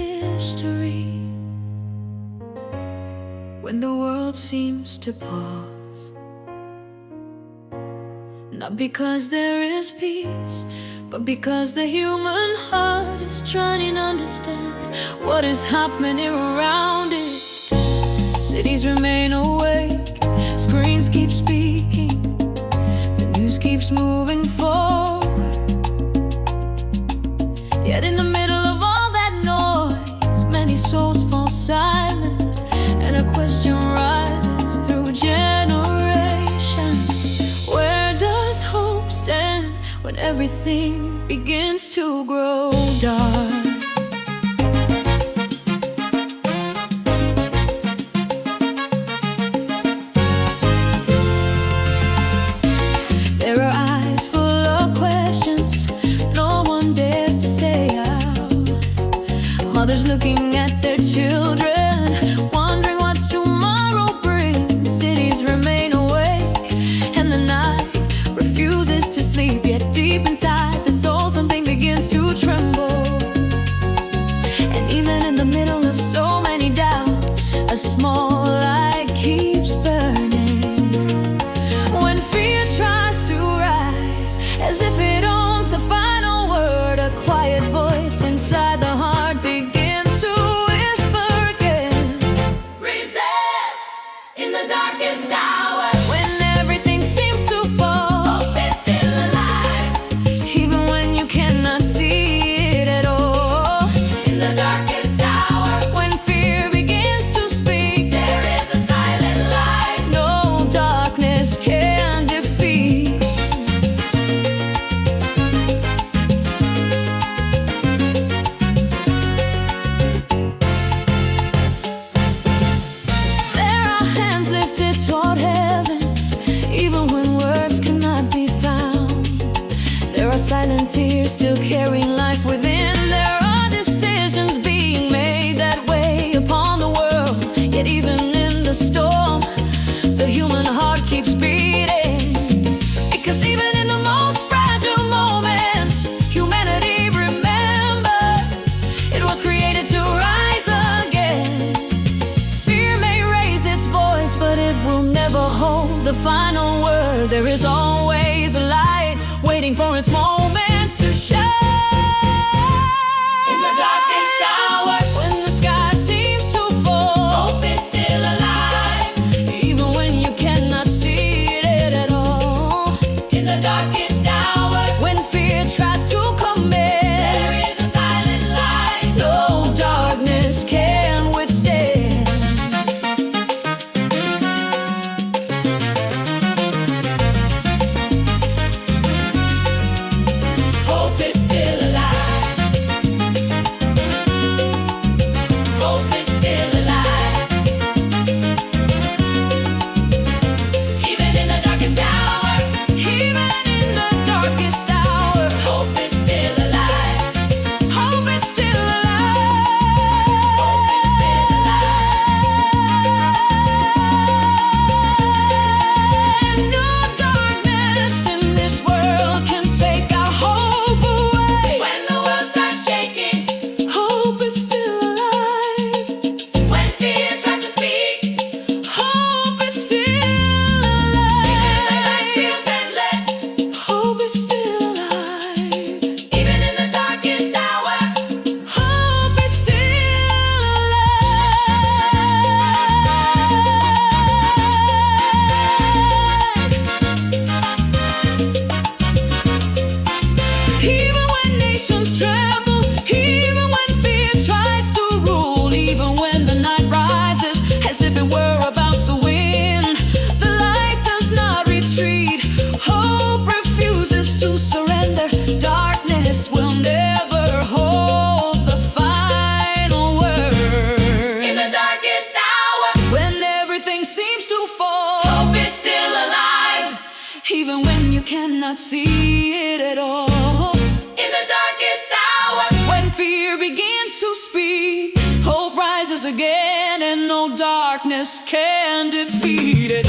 history. When the world seems to pause, not because there is peace, but because the human heart is trying to understand what is happening around it. Cities remain awake, screens keep speaking, the news keeps moving forward. Yet in the middle of all that noise, many souls fall silent, and a question rises through generations. Where does hope stand when everything begins to grow dark? There are eyes full of questions no one dares to say out. Mothers looking at their children, wondering what tomorrow brings. Cities remain awake, and the night refuses to sleep. Yet deep inside the soul, something begins to tremble. And even in the middle of so many doubts, a small light keeps burning. When fear tries to rise, as if it owns the final word, a quiet voice inside the heart begins to whisper again. Resist in the darkest hour. When everything seems to fall, hope is still alive, even when you cannot see it at all. In the darkest hour, when fear begins to speak, there is a silent light no darkness can defeat. There are hands lifted toward heaven, even when words cannot be found. There are silent tears still carrying life within. There are decisions being made that weigh upon the world. Yet even in the storm, the human heart keeps beating. Because even in the most fragile moments, humanity remembers it was created to rise again. Fear may raise its voice, but it will never hold the final word. There is always a light waiting for its moment to shine. In the darkest hour, when the sky seems to fall, hope is still alive, even when you cannot see it at all. In the darkest hour, when fear tries to come in, there is a silent light no darkness can withstand. Hope is still alive. Hope is still alive. Even in the darkest hour, even in the darkest hour, hope is still alive. Hope is still alive. Hope is still alive. No darkness in this world can take our hope away. When the world starts shaking, hope is still alive. When fear tries to speak, hope is still alive. Even when life feels endless, hope is still alive. Even in the darkest hour, hope is still alive. Even when nations tremble, even when fear tries to rule, even when the night rises as if it were about to win, the light does not retreat. Hope refuses to surrender. Darkness will never hold the final word. In the darkest hour, when everything seems to fall, hope is still alive, even when you cannot see it at all. In the darkest hour, when fear begins to speak, hope rises again, and no darkness can defeat it.